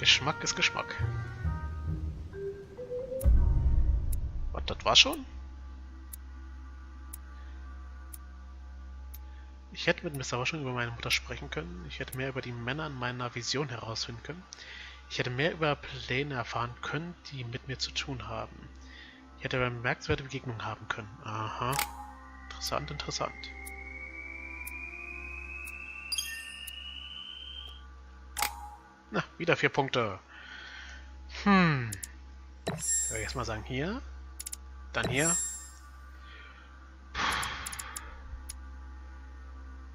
Geschmack ist Geschmack. Was, das war schon? Ich hätte mit Mr. Waschung über meine Mutter sprechen können. Ich hätte mehr über die Männer in meiner Vision herausfinden können. Ich hätte mehr über Pläne erfahren können, die mit mir zu tun haben. Ich hätte eine bemerkenswerte Begegnung haben können. Aha. Interessant, interessant. Na, wieder 4 Punkte. Ich würde jetzt mal sagen, hier. Dann hier.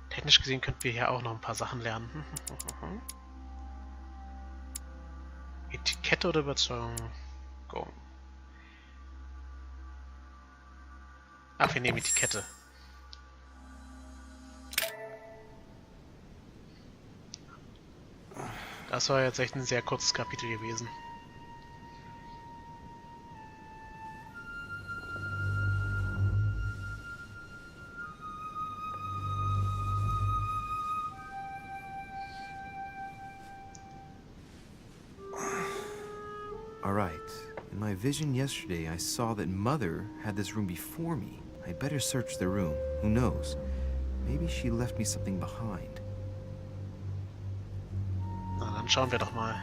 Technisch gesehen könnten wir hier auch noch ein paar Sachen lernen. Etikette oder Überzeugung? Go. Ach, wir nehmen Etikette. Das war jetzt echt ein sehr kurzes Kapitel gewesen. All right. In my vision yesterday, I saw that Mother had this room before me. I'd better search the room. Who knows? Maybe she left me something behind. Na, dann schauen wir doch mal.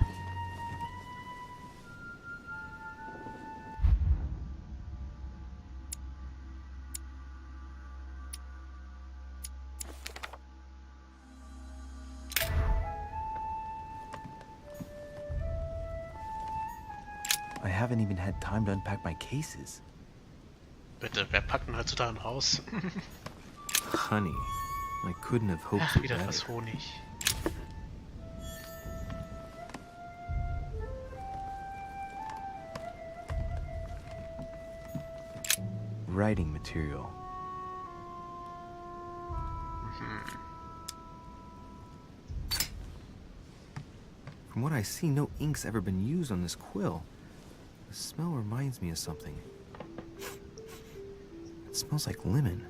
I haven't even had time to unpack my cases. Bitte, wer packt denn heutzutage raus? Honey, I couldn't have hoped Ach, for wieder better. was Honig. Writing material. From what I see, no ink's ever been used on this quill. The smell reminds me of something. It smells like lemon.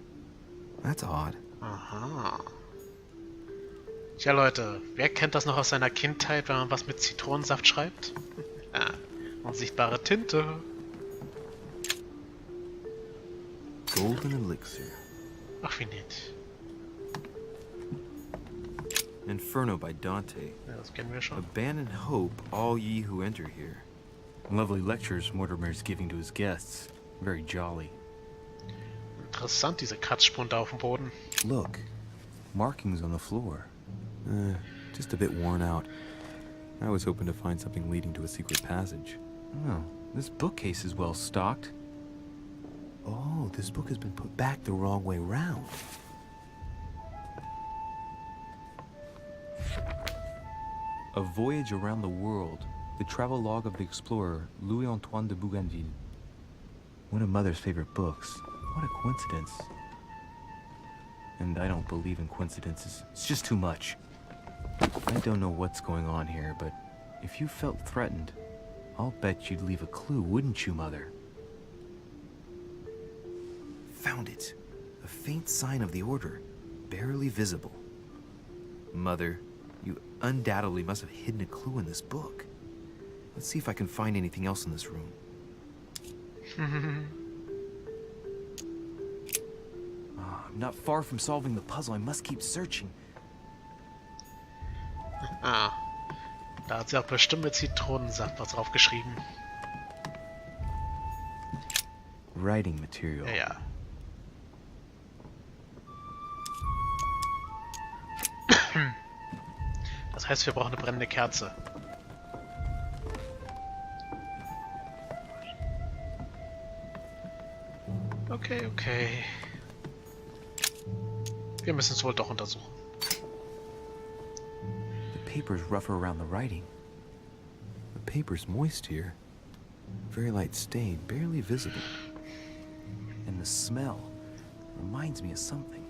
That's odd. Aha. Tja Leute, wer kennt das noch aus seiner Kindheit, wenn man was mit Zitronensaft schreibt? Ja, unsichtbare Tinte. Golden Elixir. Ach, wie nett. Inferno by Dante. Ja, das kennen wir schon. Abandon hope, all ye who enter here. Lovely lectures Mortimer's giving to his guests. Very jolly. Interessant, diese Kratzspuren da auf dem Boden. Look, markings on the floor. Just a bit worn out. I was hoping to find something leading to a secret passage. Oh, this bookcase is well stocked. Oh, this book has been put back the wrong way round. A Voyage Around the World. The travelogue of the explorer Louis-Antoine de Bougainville. One of Mother's favorite books. What a coincidence. And I don't believe in coincidences. It's just too much. I don't know what's going on here, but If you felt threatened, I'll bet you'd leave a clue, wouldn't you, Mother? found it. A faint sign of the order, barely visible. Mother, you undoubtedly must have hidden a clue in this book. Let's see if I can find anything else in this room. I'm not far from solving the puzzle. I must keep searching. Ah, da hat sie auch bestimmt mit Zitronensaft was draufgeschrieben. Writing material. Ja, ja. Das heißt, wir brauchen eine brennende Kerze. Okay, okay. Wir müssen es wohl doch untersuchen. The paper's rougher around the writing. The paper's moist here. Very light stain, barely visible. And the smell reminds me of something.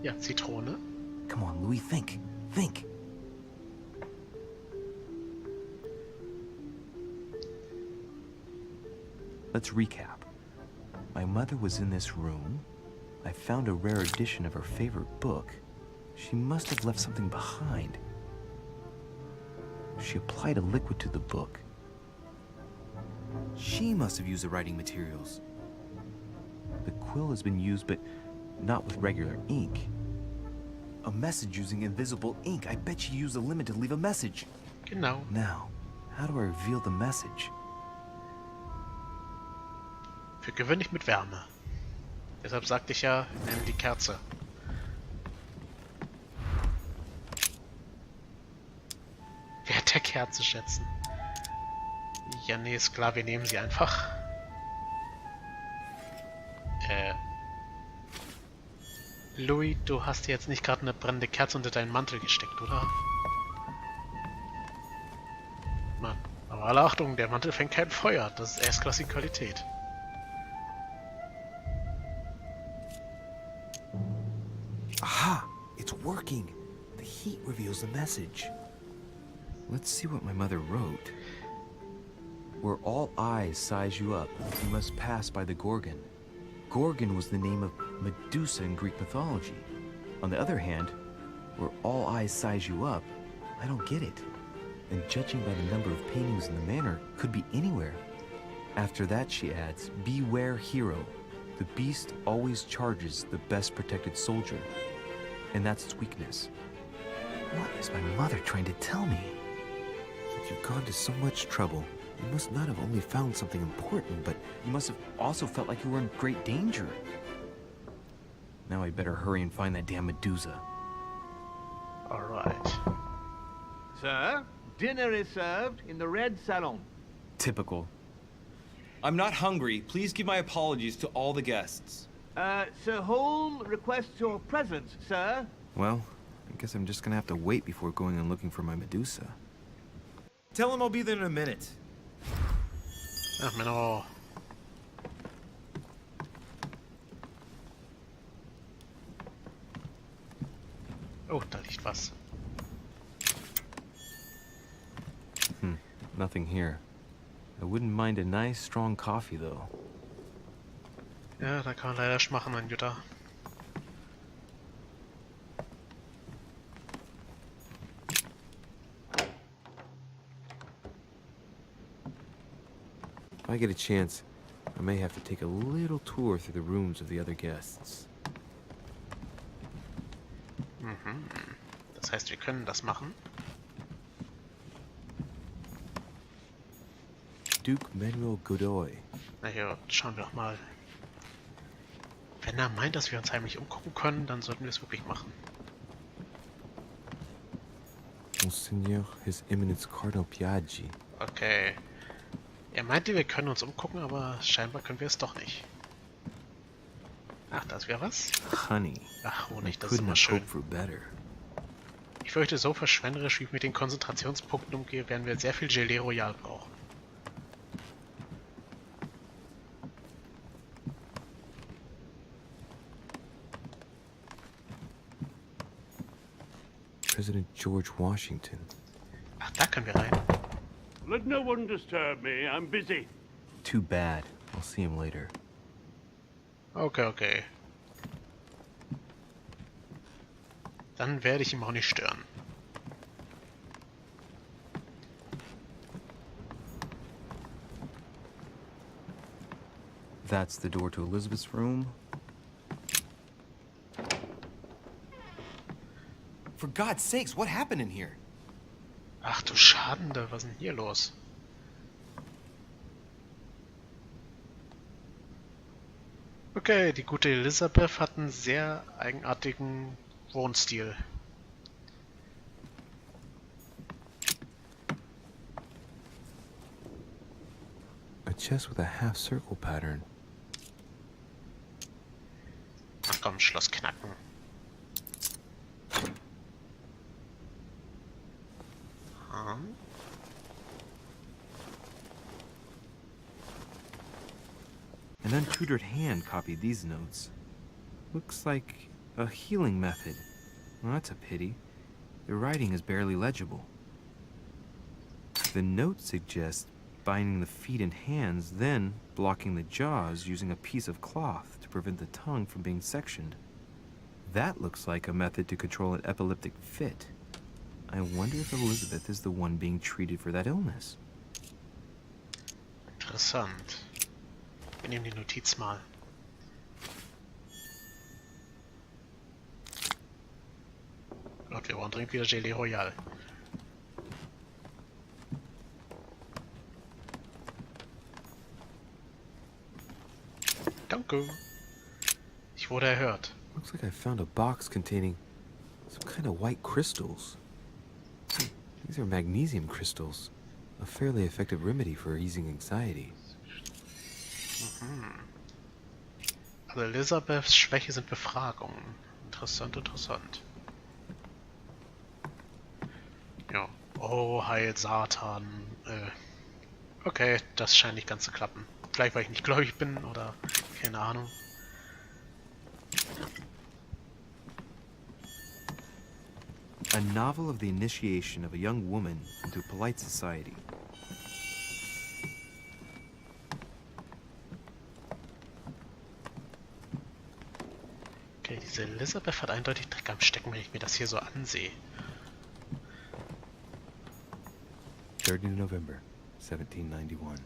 Ja, Zitrone. Come on, Louis, think. Think. Let's recap. My mother was in this room. I found a rare edition of her favorite book. She must have left something behind. She applied a liquid to the book. She must have used the writing materials. The quill has been used, but not with regular ink. A message using invisible ink. I bet she used a limit to leave a message. Genau. Now, how do I reveal the message? Für gewöhnlich mit Wärme. Deshalb sagte ich ja, nimm die Kerze. Wert der Kerze schätzen. Ja, nee, ist klar, wir nehmen sie einfach. Louis, du hast dir jetzt nicht gerade eine brennende Kerze unter deinen Mantel gesteckt, oder? Mann, aber alle Achtung, der Mantel fängt kein Feuer. Das ist erstklassige Qualität. Aha! It's working! The heat reveals the message. Let's see what my mother wrote. Where all eyes size you up, you must pass by the Gorgon. Gorgon was the name of Medusa in Greek mythology. On the other hand, where all eyes size you up, I don't get it. And judging by the number of paintings in the manor, could be anywhere. After that, she adds, beware hero. The beast always charges the best protected soldier. And that's its weakness. What is my mother trying to tell me? Since you've gone to so much trouble, you must not have only found something important, but You must have also felt like you were in great danger. Now I better hurry and find that damn Medusa. Alright. Sir, dinner is served in the red salon. Typical. I'm not hungry. Please give my apologies to all the guests. Sir Holm requests your presence, sir. well, I guess I'm just gonna have to wait before going and looking for my Medusa. Tell him I'll be there in a minute. Ach, Menno. Oh, da liegt was. Nothing here. I wouldn't mind a nice strong coffee though. Ja, da kann man leider schmachen, mein Jutta. If I get a chance, I may have to take a little tour through the rooms of the other guests. Das heißt, wir können das machen. Duke Manuel Godoy. Na hier, schauen wir doch mal. Wenn er meint, dass wir uns heimlich umgucken können, dann sollten wir es wirklich machen. Monseigneur His Eminence Cardinal Piaggi. Okay. Er meinte, wir können uns umgucken, aber scheinbar können wir es doch nicht. Ach, da ist wieder was? Honey. Ach, Honig, das ist Couldn't immer have schön. hoped for better. Ich fürchte, so verschwenderisch wie ich mit den Konzentrationspunkten umgehe, werden wir sehr viel Gelee Royal brauchen. President George Washington. Ach, da können wir rein. Let no one disturb me. I'm busy. Too bad. I'll see him later. Okay, okay. Dann werde ich ihn auch nicht stören. That's the door to Elizabeth's room. For God's sakes, what happened in here? Ach du Schadende, was ist denn hier los? Okay, die gute Elizabeth hat einen sehr eigenartigen Wohnstil. A chest with a half-circle pattern. Ach komm, Schloss knacken. An untutored hand copied these notes. Looks like a healing method. Well, that's a pity. The writing is barely legible. The note suggests binding the feet and hands, then blocking the jaws using a piece of cloth to prevent the tongue from being sectioned. That looks like a method to control an epileptic fit. I wonder if Elizabeth is the one being treated for that illness. Interessant. Wir nehmen die Notiz mal. Gott, wir brauchen dringend wieder Gelee Royal. Danke. Ich wurde erhört. Looks like I found a box containing some kind of white crystals. These are magnesium crystals. A fairly effective remedy for easing anxiety. Also Elisabeths Schwäche sind Befragungen. Interessant, interessant. Ja. Oh, Heil Satan. Okay, das scheint nicht ganz zu klappen. Vielleicht weil ich nicht gläubig bin oder keine Ahnung. A novel of the initiation of a young woman into polite society. Okay, diese Elisabeth hat eindeutig Dreck am Stecken, wenn ich mir das hier so ansehe. 3rd November, 1791.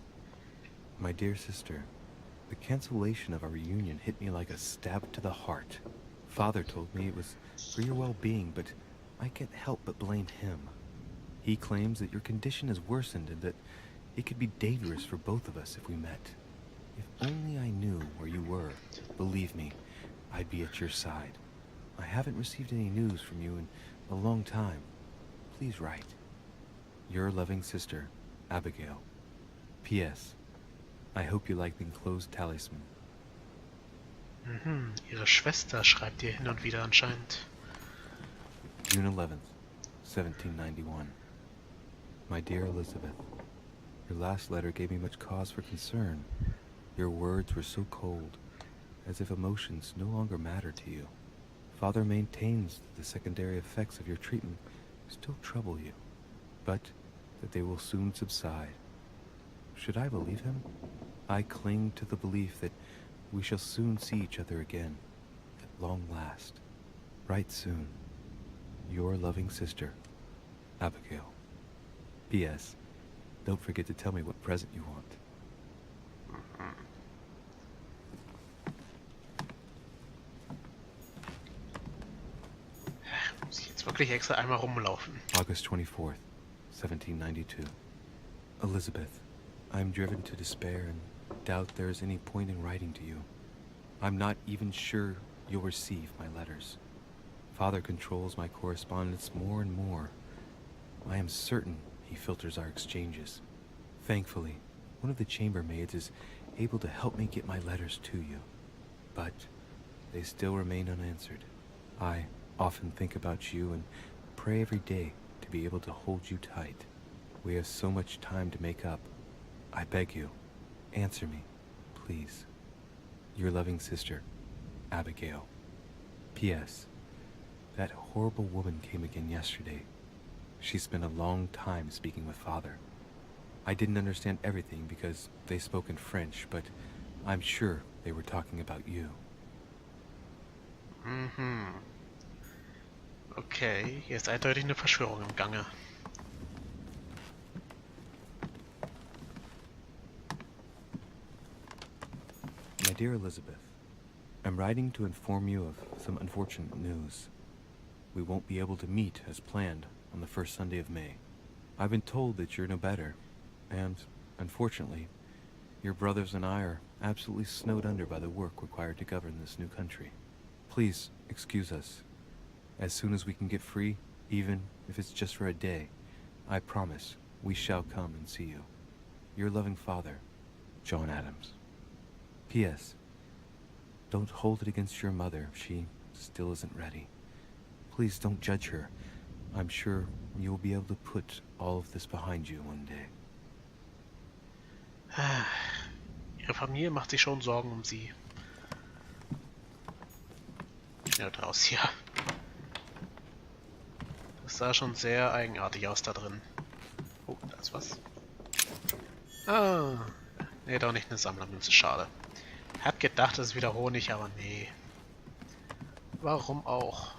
My dear sister, the cancellation of our reunion hit me like a stab to the heart. Father told me it was for your well-being, but I can't help but blame him. He claims that your condition has worsened and that it could be dangerous for both of us if we met. If only I knew where you were, believe me, I'd be at your side. I haven't received any news from you in a long time. Please write. Your loving sister, Abigail. P.S. I hope you like the enclosed talisman. Ihre Schwester schreibt ihr hin und wieder anscheinend. June 11th, 1791. My dear Elizabeth, your last letter gave me much cause for concern. Your words were so cold, as if emotions no longer matter to you. Father maintains that the secondary effects of your treatment still trouble you, but that they will soon subside. Should I believe him? I cling to the belief that we shall soon see each other again, at long last. Write soon. Your loving sister, Abigail. P.S. Don't forget to tell me what present you want. Muss ich jetzt wirklich extra einmal rumlaufen? August 24th, 1792. Elizabeth, I'm driven to despair and doubt there is any point in writing to you. I'm not even sure you'll receive my letters. Father controls my correspondence more and more. I am certain he filters our exchanges. Thankfully, one of the chambermaids is able to help me get my letters to you. But they still remain unanswered. I often think about you and pray every day to be able to hold you tight. We have so much time to make up. I beg you, answer me, please. Your loving sister, Abigail. P.S. That horrible woman came again yesterday. She spent a long time speaking with Father. I didn't understand everything because they spoke in French, but I'm sure they were talking about you. Okay, hier ist eindeutig eine Verschwörung im Gange. My dear Elizabeth, I'm writing to inform you of some unfortunate news. We won't be able to meet as planned on the first Sunday of May. I've been told that you're no better, and, unfortunately, your brothers and I are absolutely snowed under by the work required to govern this new country. Please excuse us. As soon as we can get free, even if it's just for a day, I promise we shall come and see you. Your loving father, John Adams. P.S. Don't hold it against your mother. She still isn't ready. Please don't judge her. I'm sure you'll be able to put all of this behind you one day. Ihre Familie macht sich schon Sorgen um sie. Schnell raus hier. Das sah schon sehr eigenartig aus da drin. Oh, da ist was. Ah, nee, doch nicht eine Sammlermünze, schade. Hab gedacht, das ist wieder Honig, aber nee. Warum auch?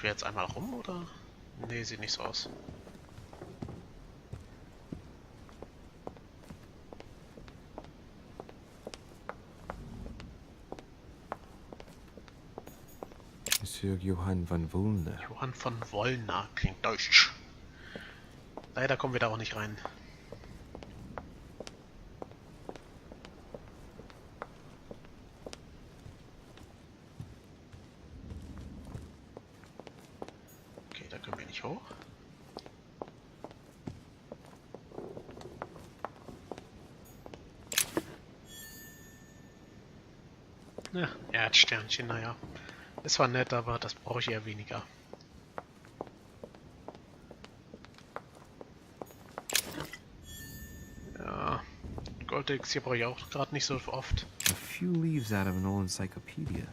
wir jetzt einmal rum, oder? Nee, sieht nicht so aus. Monsieur Johann van Wollner. Johann von Wollner klingt deutsch. Leider kommen wir da auch nicht rein. Okay, da können wir nicht hoch. Ja, Erdsternchen, naja. Es war nett, aber das brauche ich eher weniger. Ja, Goldelixier brauche ich auch gerade nicht so oft. A few leaves out of an old encyclopedia.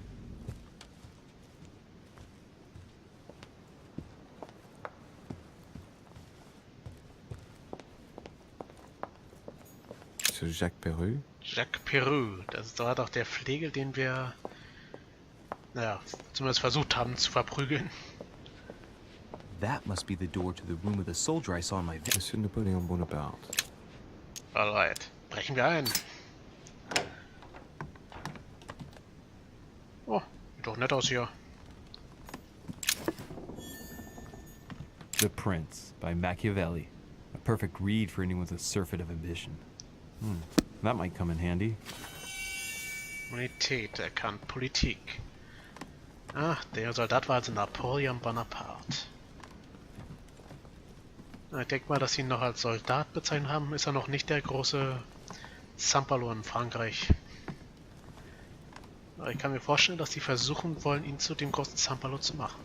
Sir Jacques Perreux. Jacques Perreux, das war doch der Flegel, den wir, naja, zumindest versucht haben zu verprügeln. That must be the door to the room of the soldier I saw in my vision. Monsieur Napoleon Bonaparte. Alright, brechen wir ein. Oh, sieht doch nett aus hier. The Prince by Machiavelli. A perfect read for anyone with a surfeit of ambition. That might come in handy. Humanität erkannt, Politik. Ah, der Soldat war also Napoleon Bonaparte. Ich denke mal, dass sie ihn noch als Soldat bezeichnet haben, ist er noch nicht der große Zampalo in Frankreich. Aber ich kann mir vorstellen, dass sie versuchen wollen, ihn zu dem großen Zampalo zu machen.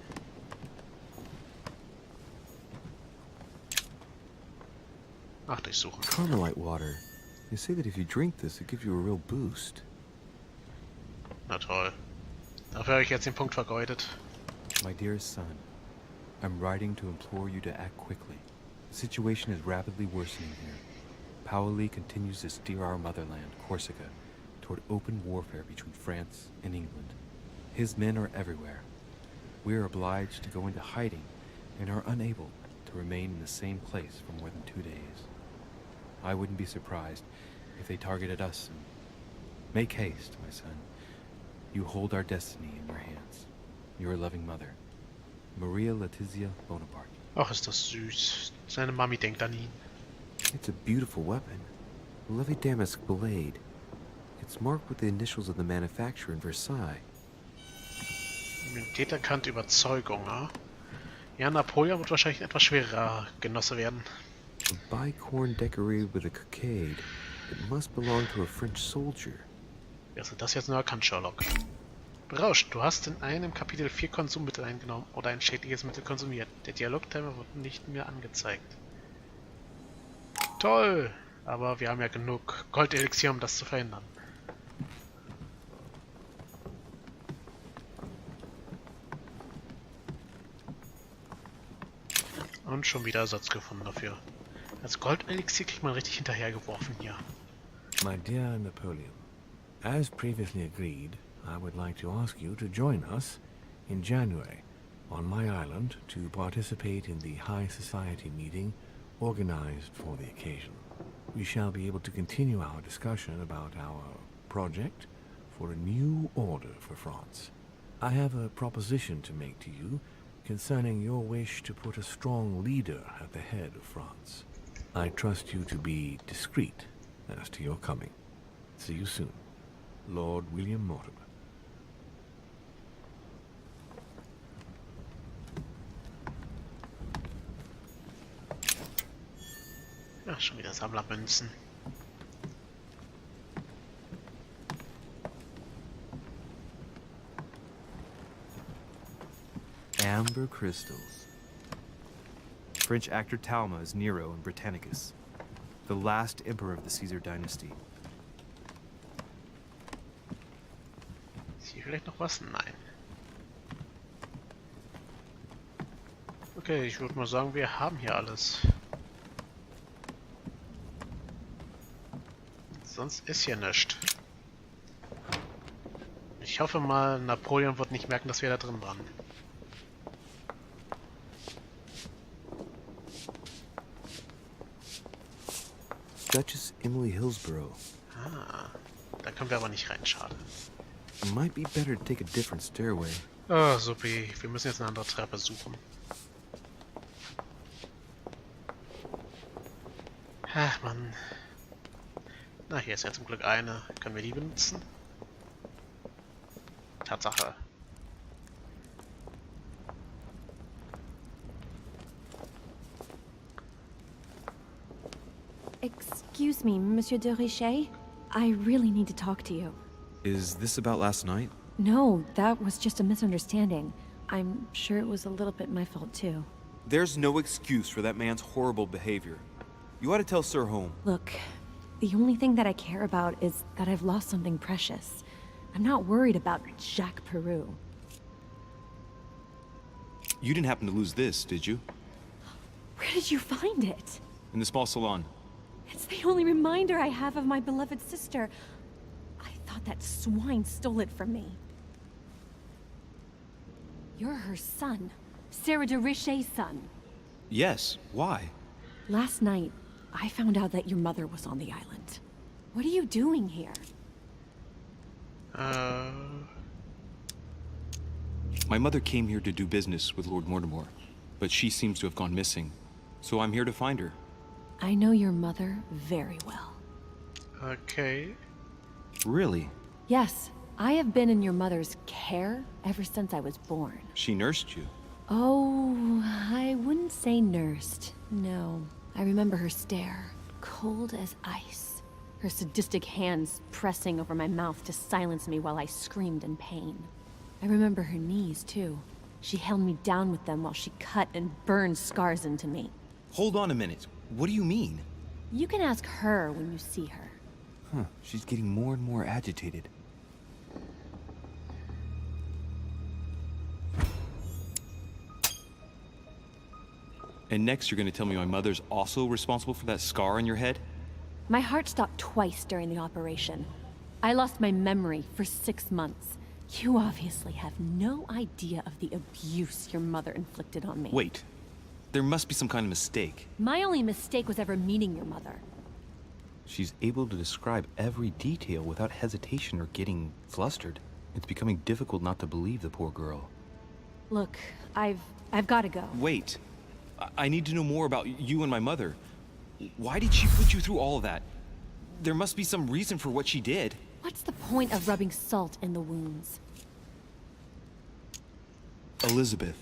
Ach, durchsuchen. Carmelite water. They say that if you drink this, it gives you a real boost. Na toll. Dafür habe ich jetzt den Punkt vergeudet. My dearest son, I'm writing to implore you to act quickly. The situation is rapidly worsening here. Paoli continues to steer our motherland, Corsica, toward open warfare between France and England. His men are everywhere. We are obliged to go into hiding and are unable to remain in the same place for more than 2 days. I wouldn't be surprised if they targeted us. Make haste, my son. You hold our destiny in your hands. Your loving mother, Maria Letizia Bonaparte. Ach, ist das süß. Seine Mami denkt an ihn. It's a beautiful weapon. A lovely damask blade. It's marked with the initials of the manufacturer in Versailles. Immunität erkannt, Überzeugung, ja? Ja, Napoleon wird wahrscheinlich ein etwas schwerer Genosse werden. A bicorn decorated with a cockade. It must belong to a French soldier. Wie hast du das jetzt nur erkannt, Sherlock? Berauscht, du hast in einem Kapitel 4 Konsummittel eingenommen oder ein schädliches Mittel konsumiert. Der Dialogtimer wird nicht mehr angezeigt. Toll! Aber wir haben ja genug Goldelixier, um das zu verhindern. Und schon wieder Ersatz gefunden dafür. Als Goldelixier kriegt man richtig hinterhergeworfen hier. My dear Napoleon, as previously agreed, I would like to ask you to join us in January on my island to participate in the High Society meeting organized for the occasion. We shall be able to continue our discussion about our project for a new order for France. I have a proposition to make to you concerning your wish to put a strong leader at the head of France. I trust you to be discreet as to your coming. See you soon. Lord William Mortimer. Ach, schon wieder Sammlermünzen. Amber crystals. French actor Talma is Nero in Britannicus, the last emperor of the Caesar dynasty. Ist hier vielleicht noch was? Nein. Okay, ich würde mal sagen, wir haben hier alles. Sonst ist hier nichts. Ich hoffe mal, Napoleon wird nicht merken, dass wir da drin waren. Duchess Emily Hillsborough. Ah, da können wir aber nicht rein, schade. It might be better to take a different stairway. Oh, supi. Wir müssen jetzt eine andere Treppe suchen. Ach, Mann. Na, hier ist ja zum Glück eine. Können wir die benutzen? Tatsache. Excuse me, Monsieur de Richet? I really need to talk to you. Is this about last night? No, that was just a misunderstanding. I'm sure it was a little bit my fault, too. There's no excuse for that man's horrible behavior. You ought to tell Sir Home. Look, the only thing that I care about is that I've lost something precious. I'm not worried about Jacques Peru. You didn't happen to lose this, did you? Where did you find it? In the small salon. It's the only reminder I have of my beloved sister. I thought that swine stole it from me. You're her son. Sarah de Richet's son. Yes, why? Last night, I found out that your mother was on the island. What are you doing here? My mother came here to do business with Lord Mortimer, but she seems to have gone missing. So I'm here to find her. I know your mother very well. Okay. Really? Yes, I have been in your mother's care ever since I was born. She nursed you? Oh, I wouldn't say nursed. No. I remember her stare, cold as ice. Her sadistic hands pressing over my mouth to silence me while I screamed in pain. I remember her knees, too. She held me down with them while she cut and burned scars into me. Hold on a minute. What do you mean? You can ask her when you see her. Huh, she's getting more and more agitated. And next you're gonna tell me my mother's also responsible for that scar on your head? My heart stopped twice during the operation. I lost my memory for 6 months. You obviously have no idea of the abuse your mother inflicted on me. Wait. There must be some kind of mistake. My only mistake was ever meeting your mother. She's able to describe every detail without hesitation or getting flustered. It's becoming difficult not to believe the poor girl. Look, I've got to go. Wait. I need to know more about you and my mother. Why did she put you through all of that? There must be some reason for what she did. What's the point of rubbing salt in the wounds? Elizabeth.